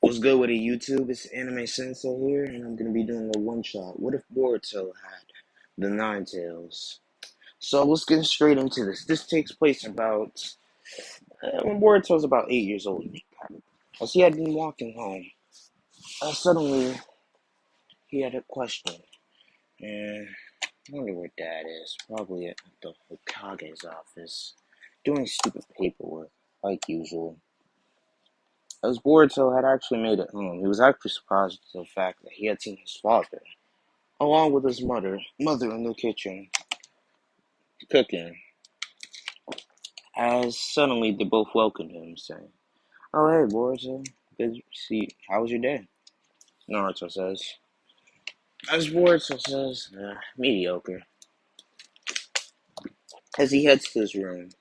What's good with it, YouTube? It's Anime Sensei here, and I'm gonna be doing a one shot. What if Boruto had the Nine Tails? So let's get straight into this. This takes place about when Boruto's about 8 years old. As he had been walking home, suddenly he had a question, and I wonder where Dad is. Probably at the Hokage's office, doing stupid paperwork like usual. As Boruto had actually made it home, he was actually surprised at the fact that he had seen his father, along with his mother in the kitchen, cooking, as suddenly they both welcomed him, saying, "Oh, hey, Boruto, good to see you. How was your day?" Naruto says. As Boruto says, mediocre. As he heads to his room,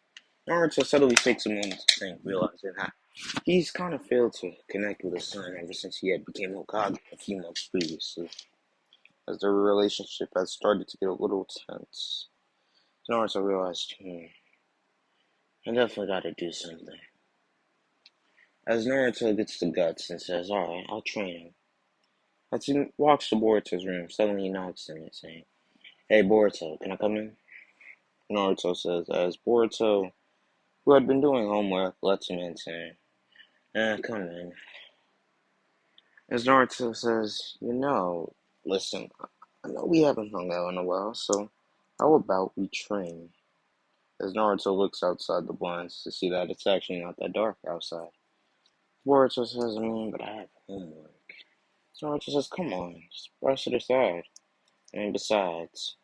Naruto suddenly takes a moment to think, realizing that he's kind of failed to connect with his son ever since he had become Hokage a few months previously, as their relationship had started to get a little tense. Naruto realized, I definitely gotta do something. As Naruto gets the guts and says, alright, I'll train him. As he walks to Boruto's room, suddenly he knocks on it, saying, Hey Boruto, can I come in? Naruto says, as Boruto, who had been doing homework, lets him in, saying, come in. As Naruto says, listen, I know we haven't hung out in a while, so how about we train? As Naruto looks outside the blinds to see that it's actually not that dark outside. Boruto says, but I have homework. Naruto says, come on, just brush it aside. And besides,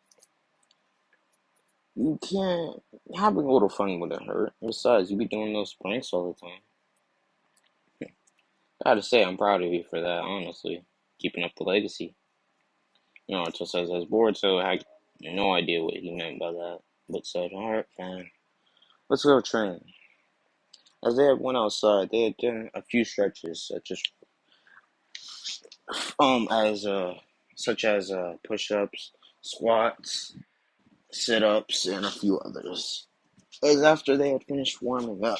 you can't, having a little fun wouldn't hurt. Besides, you be doing those pranks all the time. I gotta say, I'm proud of you for that, honestly. Keeping up the legacy. Naruto says, as Boruto had no idea what he meant by that, but said, alright, fine. Let's go train. As they had went outside, they had done a few stretches, as such as push-ups, squats, sit-ups, and a few others. As after they had finished warming up,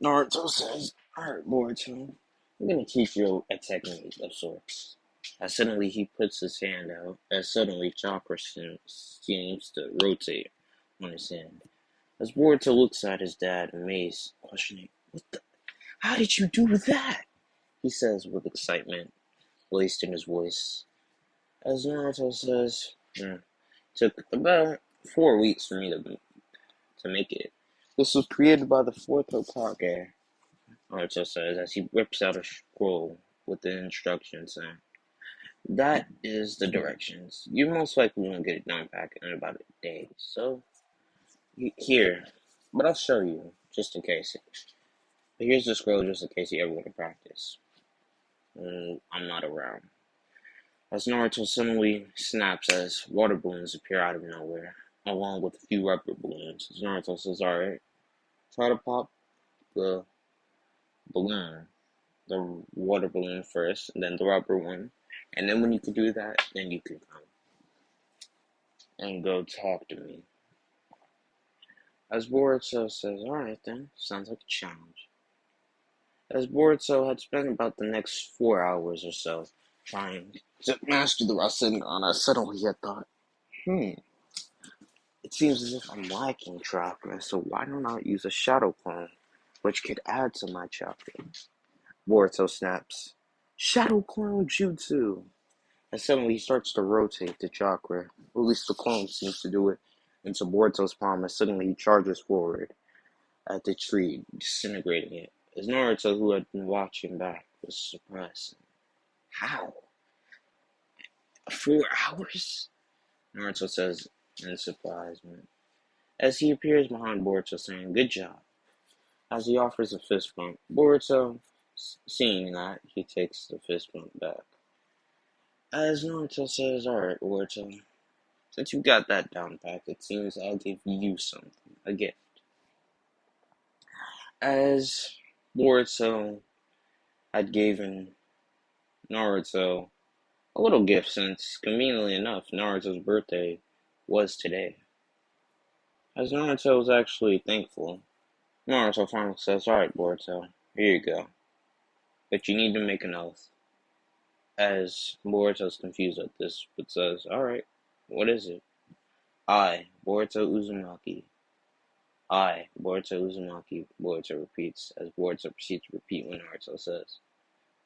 Naruto says, Alright, Boruto, I'm gonna teach you a technique of sorts. As suddenly he puts his hand out, as suddenly chakra seems to rotate on his hand. As Boruto looks at his dad, amazed, questioning, how did you do that? He says with excitement laced in his voice. As Naruto says, took about 4 weeks for me to make it. This was created by the fourth Hokage, Naruto says as he rips out a scroll with the instructions saying, that is the directions. You most likely won't get it done back in about a day. So, here, but I'll show you, just in case. But here's the scroll just in case you ever want to practice. I'm not around. As Naruto suddenly snaps as water balloons appear out of nowhere, along with a few rubber balloons. As Naruto says, alright, try to pop the balloon, the water balloon first, and then the rubber one. And then when you can do that, then you can come and go talk to me. As Boruto says, alright then, sounds like a challenge. As Boruto had spent about the next 4 hours or so trying to master the Rasengan, suddenly he had thought, it seems as if I'm lacking chakra, so why don't I use a shadow clone, which could add to my chakra? Boruto snaps, Shadow Clone Jutsu! And suddenly he starts to rotate the chakra, or at least the clone seems to do it, into Boruto's palm as suddenly he charges forward at the tree, disintegrating it. As Naruto, who had been watching back, was surprised. How? 4 hours? Naruto says in surprisement, as he appears behind Boruto saying, good job. As he offers a fist bump, Boruto, seeing that, he takes the fist bump back. As Naruto says, alright, Boruto, since you got that down pat, it seems I'll give you something, a gift. As Boruto had given Naruto a little gift since, conveniently enough, Naruto's birthday was today. As Naruto was actually thankful, Naruto finally says, alright, Boruto, here you go. but you need to make an oath. As Boruto's confused at this, but says, alright, what is it? I, Boruto Uzumaki. I, Boruto Uzumaki, Boruto repeats, as Boruto proceeds to repeat what Naruto says.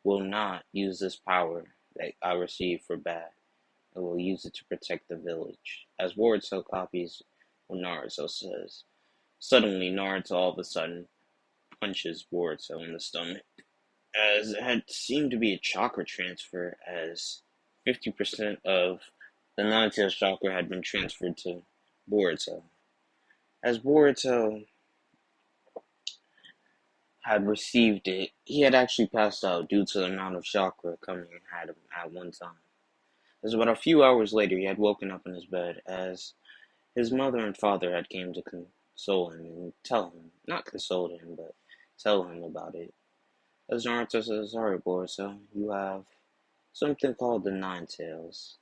Will not use this power that I received for bad. I will use it to protect the village. As Boruto copies what Naruto says, suddenly Naruto all of a sudden punches Boruto in the stomach, as it had seemed to be a chakra transfer, as 50% of the Nine-Tails chakra had been transferred to Boruto. As Boruto had received it, he had actually passed out due to the amount of chakra coming at him at one time. As about a few hours later, he had woken up in his bed, as his mother and father had came to console him and tell him, not console him, but tell him about it. As Naruto says, sorry, Boruto, you have something called the Nine-Tails.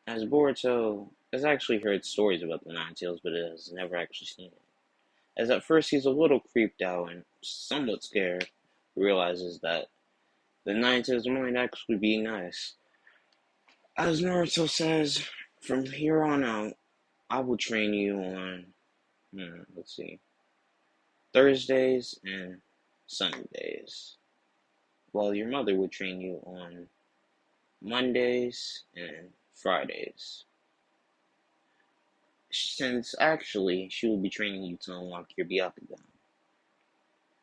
As Boruto has actually heard stories about the Nine-Tails, but has never actually seen it. As at first he's a little creeped out and somewhat scared, he realizes that the Nine-Tails might actually be nice. As Naruto says, from here on out, I will train you on, Thursdays and Sundays, while your mother would train you on Mondays and Fridays. Since actually, she will be training you to unlock your Byakugan.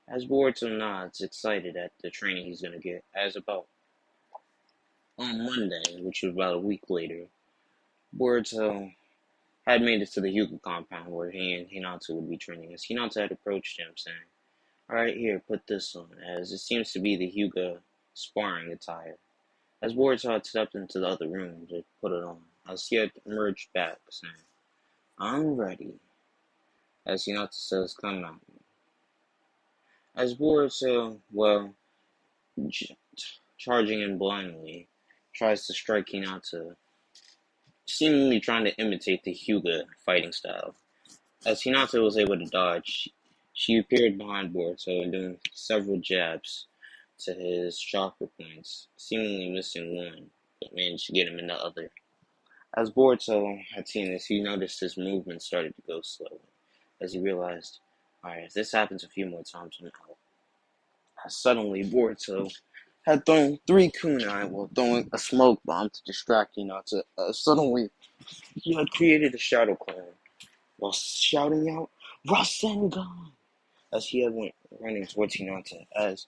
As Boruto nods, excited at the training he's gonna get, as about on Monday, which was about a week later, Boruto had made it to the Hyuga compound where he and Hinata would be training, as Hinata had approached him saying, alright, here, put this on, as it seems to be the Hyuga sparring attire. As Boruto had stepped into the other room to put it on, as he had emerged back, saying, I'm ready. As Hinata says, come out. As Boruto, charging in blindly, tries to strike Hinata, seemingly trying to imitate the Hyuga fighting style. As Hinata was able to dodge, she appeared behind Boruto and doing several jabs to his chakra points, seemingly missing one, but managed to get him in the other. As Boruto had seen this, he noticed his movement started to go slow, as he realized, alright, if this happens a few more times, I'm out. As suddenly, Boruto had thrown 3 kunai while throwing a smoke bomb to distract Hinata. Suddenly, he had created a shadow clone while shouting out, Rasengan! As he had went running towards Hinata, as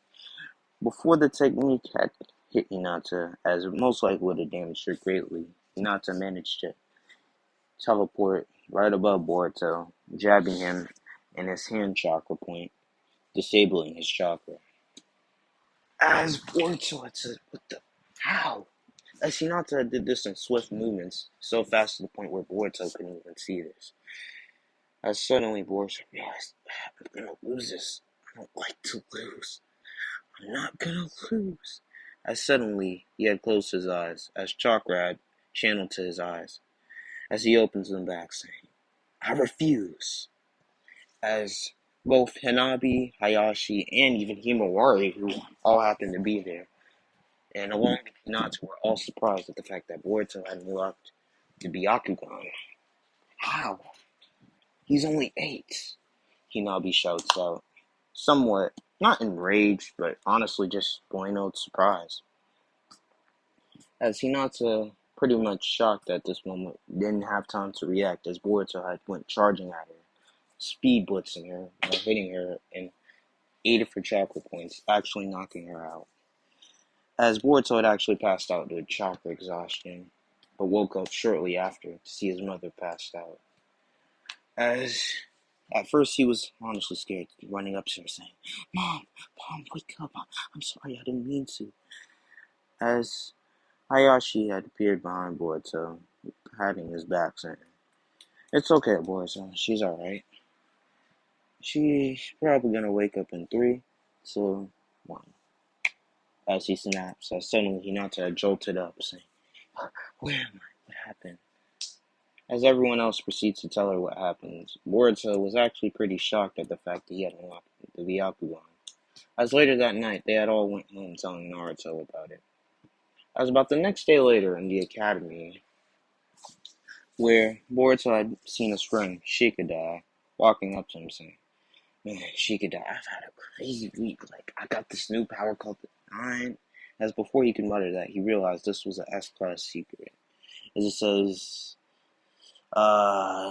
before the technique had hit Hinata, as it most likely would have damaged her greatly, Hinata managed to teleport right above Boruto, jabbing him in his hand chakra point, disabling his chakra. As Boruto had said, what the? How? As Hinata did this in swift movements, so fast to the point where Boruto couldn't even see this. As suddenly Boruto realized, I'm gonna lose this. I don't like to lose. I'm not gonna lose. As suddenly he had closed his eyes, as chakra had channeled to his eyes, as he opens them back, saying, I refuse. As both Hanabi, Hayashi, and even Himawari, who all happened to be there, and along with Hinata, were all surprised at the fact that Boruto had unlocked the Byakugan. How? He's only 8, Hinabi shouts out, somewhat, not enraged, but honestly just bueno surprised. As Hinata, pretty much shocked at this moment, didn't have time to react as Boruto had went charging at her, speed blitzing her, or hitting her in 8 of her chakra points, actually knocking her out. As Boruto had actually passed out due to chakra exhaustion, but woke up shortly after to see his mother passed out. As at first he was honestly scared, running up to her saying, Mom, wake up, I'm sorry, I didn't mean to. As Hayashi had appeared behind Boruto, patting his back, saying, it's okay, Boruto, she's alright. She's probably gonna wake up in 3, 2, 1. As he snaps, as suddenly Hinata had jolted up, saying, where am I? What happened? As everyone else proceeds to tell her what happened, Boruto was actually pretty shocked at the fact that he had unlocked the Byakugan. As later that night, they had all went home telling Naruto about it. As about the next day later in the academy, where Boruto had seen his friend Shikadai walking up to him saying, "Man, Shikadai, I've had a crazy week. Like, I got this new power called the Nine." As before he could mutter that, he realized this was a S-class secret. As it says,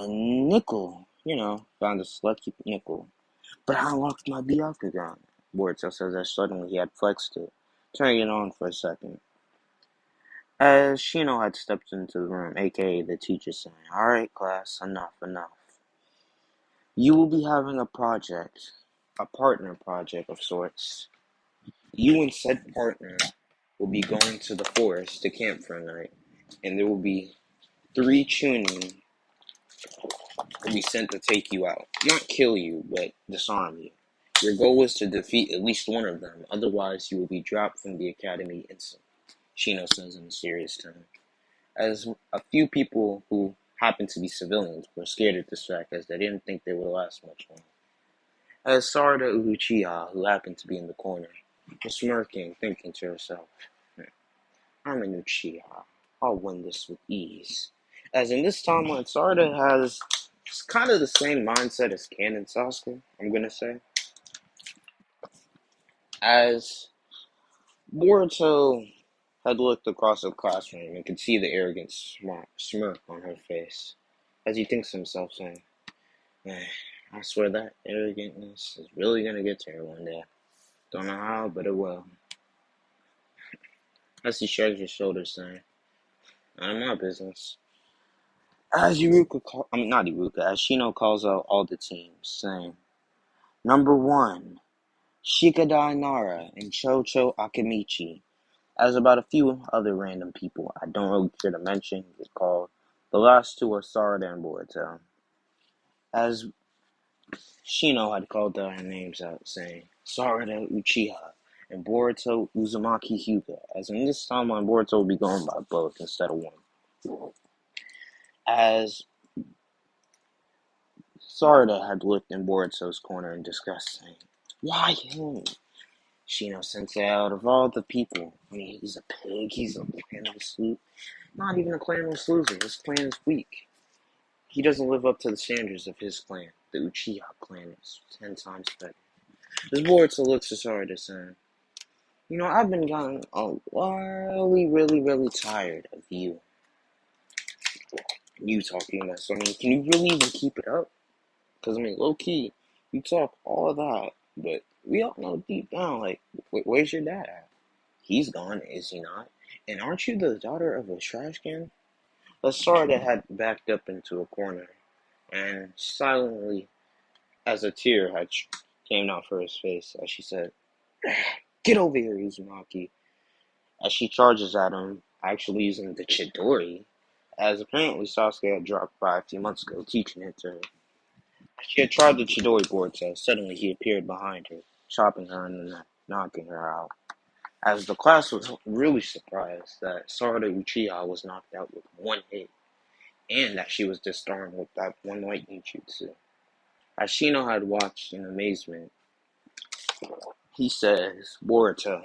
nickel, found a lucky nickel. But I unlocked my Byakugan, Boruto says as suddenly he had flexed it, turning it on for a second. As Shino had stepped into the room, aka the teacher, saying, "Alright, class, enough, enough. You will be having a project, a partner project of sorts. You and said partner will be going to the forest to camp for a night, and there will be 3 Chunin will be sent to take you out. Not kill you, but disarm you. Your goal is to defeat at least one of them, otherwise you will be dropped from the academy instantly," Shino says in a serious tone. As a few people who happened to be civilians were scared at this fact as they didn't think they would last much longer. As Sarada Uchiha, who happened to be in the corner, was smirking, thinking to herself, "I'm an Uchiha. I'll win this with ease." As in this timeline, Sarada has kind of the same mindset as Canon Sasuke, I'm going to say. As Boruto had looked across the classroom and could see the arrogant smirk on her face, as he thinks to himself, saying, "Man, I swear that arrogantness is really going to get to her one day. Don't know how, but it will." As he shrugs his shoulders, saying, "None of my business." As not Iruka, as Shino calls out all the teams, saying, "Number 1, Shikadai Nara and Chocho Akimichi." As about a few other random people I don't really care to mention get called. The last 2 are Sarada and Boruto. As Shino had called their names out, saying, "Sarada Uchiha and Boruto Uzumaki Hyuga." As in this timeline, Boruto will be going by both instead of one. As Sarada had looked in Boruto's corner in disgust, saying, "Why him? Shino Sensei, out of all the people, I mean, he's a pig, he's a clanless loser. Not even a clanless loser, his clan is weak. He doesn't live up to the standards of his clan. The Uchiha clan is 10 times better." As Boruto looks at Sarada, saying, "I've been getting really tired of you talking this. I mean, can you really even keep it up? Because, I mean, low-key, you talk all that, but we all know deep down, like, where's your dad at? He's gone, is he not? And aren't you the daughter of a trash can?" Sarada had backed up into a corner, and silently, as a tear had came out for his face, as she said, "Get over here, Uzumaki." As she charges at him, actually using the Chidori, as apparently Sasuke had dropped by a few months ago, teaching it to her. As she had tried the Chidori board, so suddenly he appeared behind her, chopping her in the neck, knocking her out. As the class was really surprised that Sarada Uchiha was knocked out with one hit, and that she was disarmed with that one lightning jutsu. As Shino had watched in amazement, he says, "Boruto,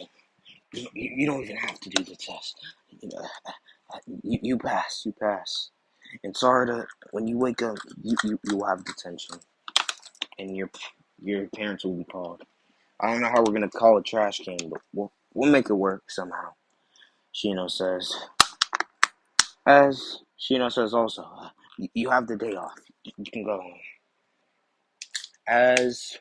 you don't even have to do the test. You pass, you pass. And Sarada, when you wake up, you will have detention, and your parents will be called. I don't know how we're gonna call it trash can, but we'll make it work somehow." Shino says. As Shino says also, you have the day off. You can go home." As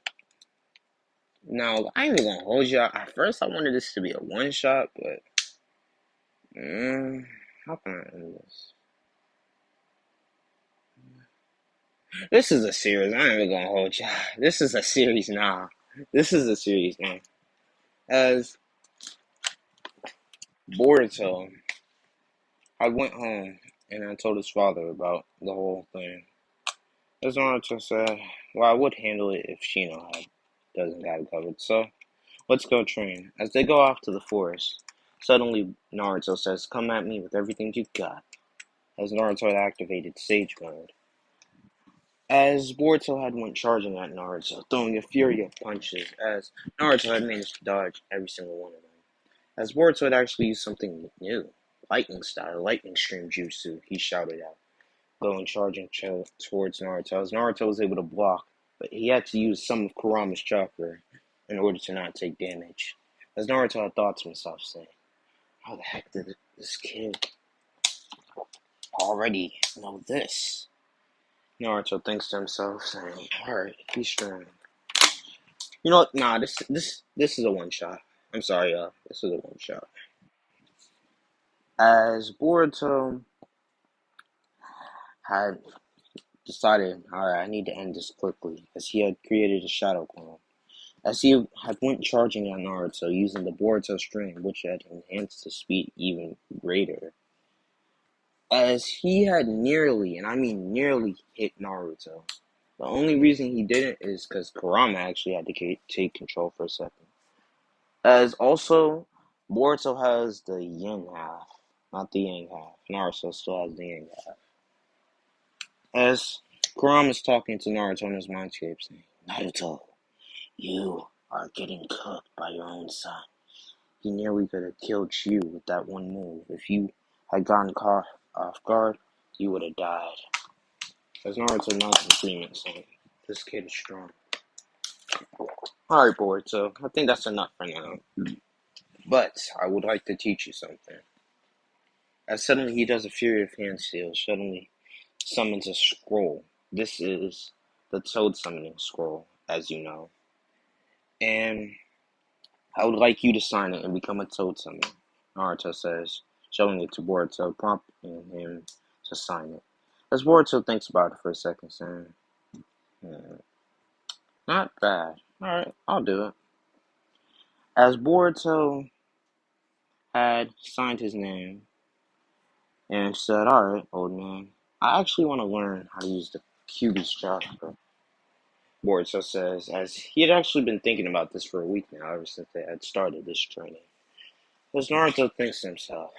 now, I ain't even gonna hold you. At first, I wanted this to be a one shot, but how can I end this? This is a series. I ain't even gonna hold you. This is a series now. This is a series now. As Boruto, I went home and I told his father about the whole thing. As Naruto said, "Well, I would handle it if Shino doesn't have it covered. So let's go train." As they go off to the forest, suddenly Naruto says, "Come at me with everything you've got." As Naruto had activated Sage Mode. As Boruto had went charging at Naruto, throwing a fury of punches, as Naruto had managed to dodge every single one of them. As Boruto had actually used something new, lightning style, lightning stream jutsu, he shouted out, going charging towards Naruto. As Naruto was able to block, but he had to use some of Kurama's chakra in order to not take damage. As Naruto had thought to himself, saying, how the heck did this kid already know this? Naruto thinks to himself, saying, alright, he's strong. You know what? Nah, this is a one shot. I'm sorry, this is a one shot. As Boruto had decided, alright, I need to end this quickly, as he had created a shadow clone. As he had went charging at Naruto using the Boruto stream, which had enhanced his speed even greater. As he had nearly, and I mean nearly, hit Naruto. The only reason he didn't is because Kurama actually had to take control for a second. As also, Boruto has the yin half, not the yang half. Naruto still has the yang half. As Kurama is talking to Naruto in his mindscape, saying, Naruto, you are getting cooked by your own son. He nearly could have killed you with that one move. If you had gotten caught off guard, you would have died. As Naruto nods in agreement, saying, this kid is strong. Alright, Boruto, I think that's enough for now. But I would like to teach you something. As suddenly he does a fury of hand seals, suddenly summons a scroll. This is the Toad summoning scroll, as you know. And I would like you to sign it and become a Toad summoner, Naruto says, showing it to Boruto, prompting him to sign it. As Boruto thinks about it for a second, saying, not bad. Alright, I'll do it. As Boruto had signed his name and said, alright, old man, I actually want to learn how to use the Kyuubi's chakra. Boruto says, as he had actually been thinking about this for a week now, ever since they had started this training. As Naruto thinks to himself,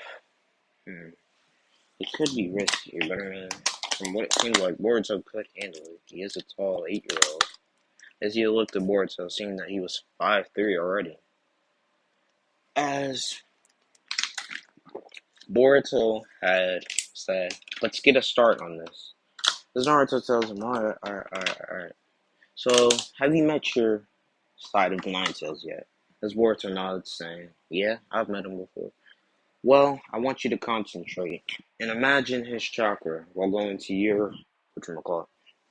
it could be risky, but I mean, from what it seems like, Boruto could handle it. He is a tall 8-year-old. As he looked at Boruto, seeing that he was 5'3" already. As Boruto had said, let's get a start on this. As Naruto tells him, alright. So, have you met your side of the Nine Tails yet? As Boruto nods, saying, yeah, I've met him before. Well, I want you to concentrate and imagine his chakra while going to your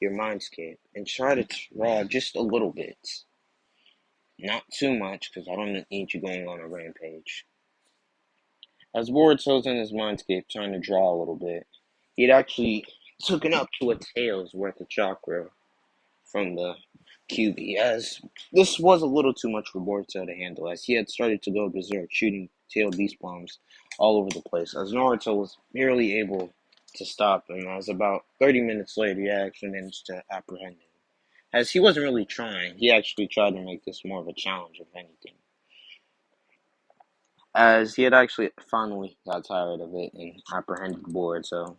mindscape, and try to draw just a little bit. Not too much, because I don't need you going on a rampage. As Boruto's in his mindscape trying to draw a little bit, he had actually taken up to a tail's worth of chakra from the Kyuubi, as this was a little too much for Boruto to handle, as he had started to go berserk, shooting tail beast bombs all over the place, as Naruto was barely able to stop him, as about 30 minutes later he actually managed to apprehend him. As he wasn't really trying, he actually tried to make this more of a challenge, if anything. As he had actually finally got tired of it and apprehended Boruto,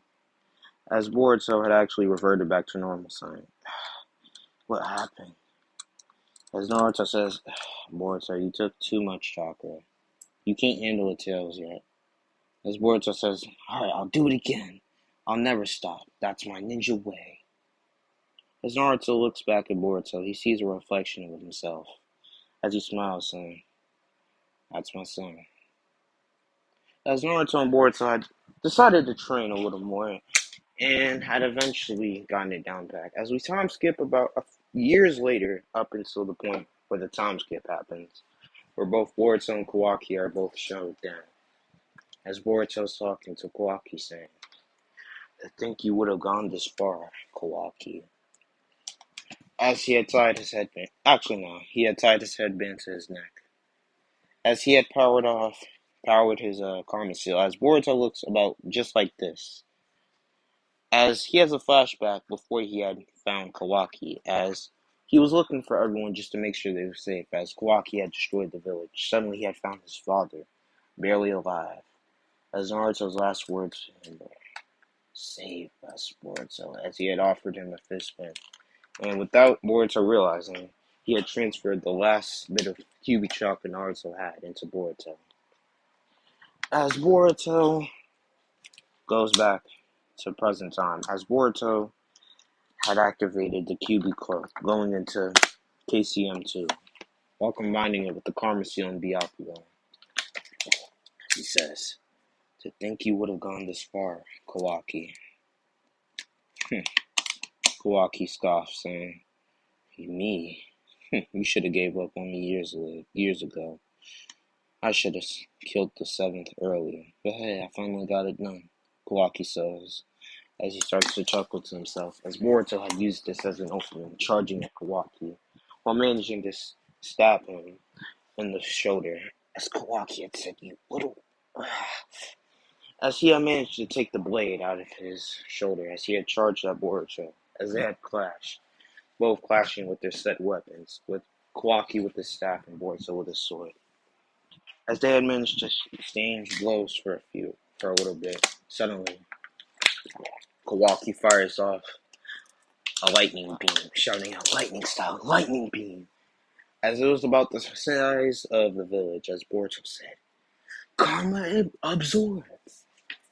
as Boruto had actually reverted back to normal sign. What happened? As Naruto says, Boruto, you took too much chakra. You can't handle the tails yet. As Boruto says, alright, I'll do it again. I'll never stop. That's my ninja way. As Naruto looks back at Boruto, he sees a reflection of himself. As he smiles, saying, that's my son. As Naruto and Boruto had decided to train a little more and had eventually gotten it down back. As we time skip about years later, up until the point where the time skip happens, where both Boruto and Kawaki are both showed down. As Boruto's talking to Kawaki, saying, I think you would have gone this far, Kawaki. As he had tied his headband, he had tied his headband to his neck. As he had powered his karma seal, as Boruto looks about just like this. As he has a flashback before he had found Kawaki, as he was looking for everyone just to make sure they were safe, as Kawaki had destroyed the village. Suddenly he had found his father, barely alive. As Naruto's last words to him were, Save us, Boruto, as he had offered him a fist bump. And without Boruto realizing, he had transferred the last bit of cubic chakra Naruto had into Boruto. As Boruto goes back to present time, as Boruto had activated the cubic cloak going into KCM2, while combining it with the Karma Seal and Byakugan. He says, "To think you would have gone this far, Kawaki." Kawaki scoffs, saying, "Me? You should have gave up on me years ago. I should have killed the seventh earlier. But hey, I finally got it done," Kawaki says, as he starts to chuckle to himself, as Boruto had used this as an opening, charging at Kawaki, while managing to stab him in the shoulder, as Kawaki had said, "You little..." As he had managed to take the blade out of his shoulder, as he had charged at Boruto, as they had clashed, both clashing with their set weapons, with Kawaki with his staff and Boruto with his sword. As they had managed to exchange blows for a little bit, suddenly Kawaki fires off a lightning beam, shouting out, "Lightning style, lightning beam!" As it was about the size of the village, as Boruto said, "Karma absorbs!"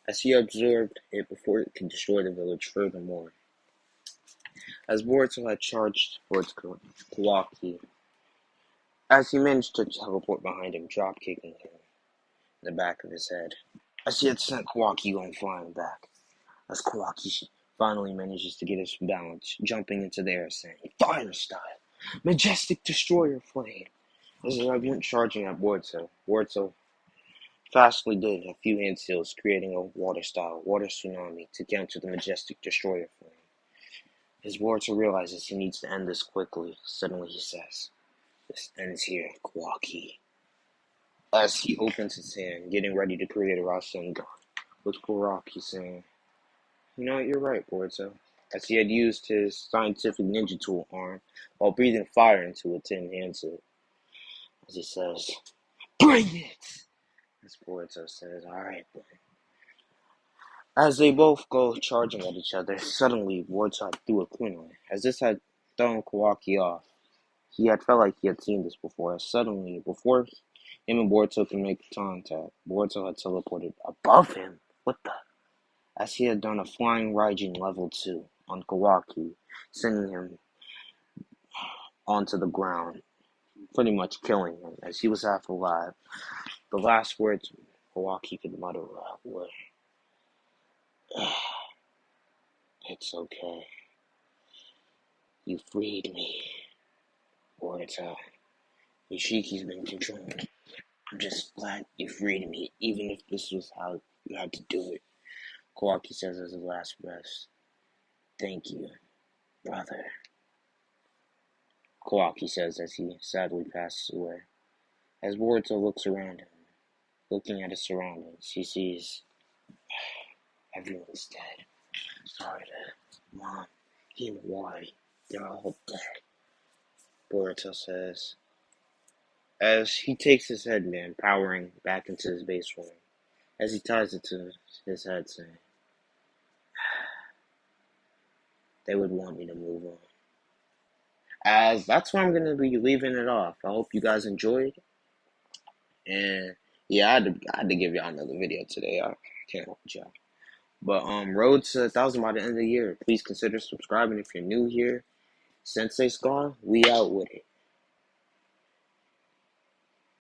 As he absorbed it before it could destroy the village furthermore. As Boruto had charged towards Kawaki, as he managed to teleport behind him, drop-kicking him in the back of his head, as he had sent Kawaki going flying back, as Kawaki finally manages to get his balance, jumping into the air, saying, "Fire style! Majestic Destroyer Flame!" As he went charging at Boruto, Boruto fastly did a few hand seals, creating a water-style water tsunami to counter the Majestic Destroyer Flame. As Boruto realizes he needs to end this quickly, suddenly he says, "This ends here, Kawaki." As he opens his hand, getting ready to create a Rasengan, with Kawaki saying, "You know what, you're right, Boruto." As he had used his scientific ninja tool arm while breathing fire into a tin handset. As he says, "Bring it!" As Boruto says, "Alright then." As they both go charging at each other, suddenly Boruto threw a kunai. As this had thrown Kawaki off, he had felt like he had seen this before. As suddenly, before him and Boruto could make contact, Boruto had teleported above him. What the? As he had done a flying Raijin level 2 on Kawaki, sending him onto the ground, pretty much killing him, as he was half alive. The last words Kawaki could mutter were, "It's okay. You freed me, Boruto. Yoshiki's been controlling me. I'm just glad you freed me, even if this was how you had to do it." Kawaki says as his last breath, "Thank you, brother," Kawaki says as he sadly passes away. As Boruto looks around him, looking at his surroundings, he sees everyone's dead. Sarada, Mom, Himawari, they're all dead, Boruto says, as he takes his headband, powering back into his base form, as he ties it to his head, saying, "They would want me to move on." As that's where I'm going to be leaving it off. I hope you guys enjoyed. And yeah, I had to give y'all another video today. I can't hold y'all. But road to 1,000 by the end of the year. Please consider subscribing if you're new here. Sensei Scar, we out with it.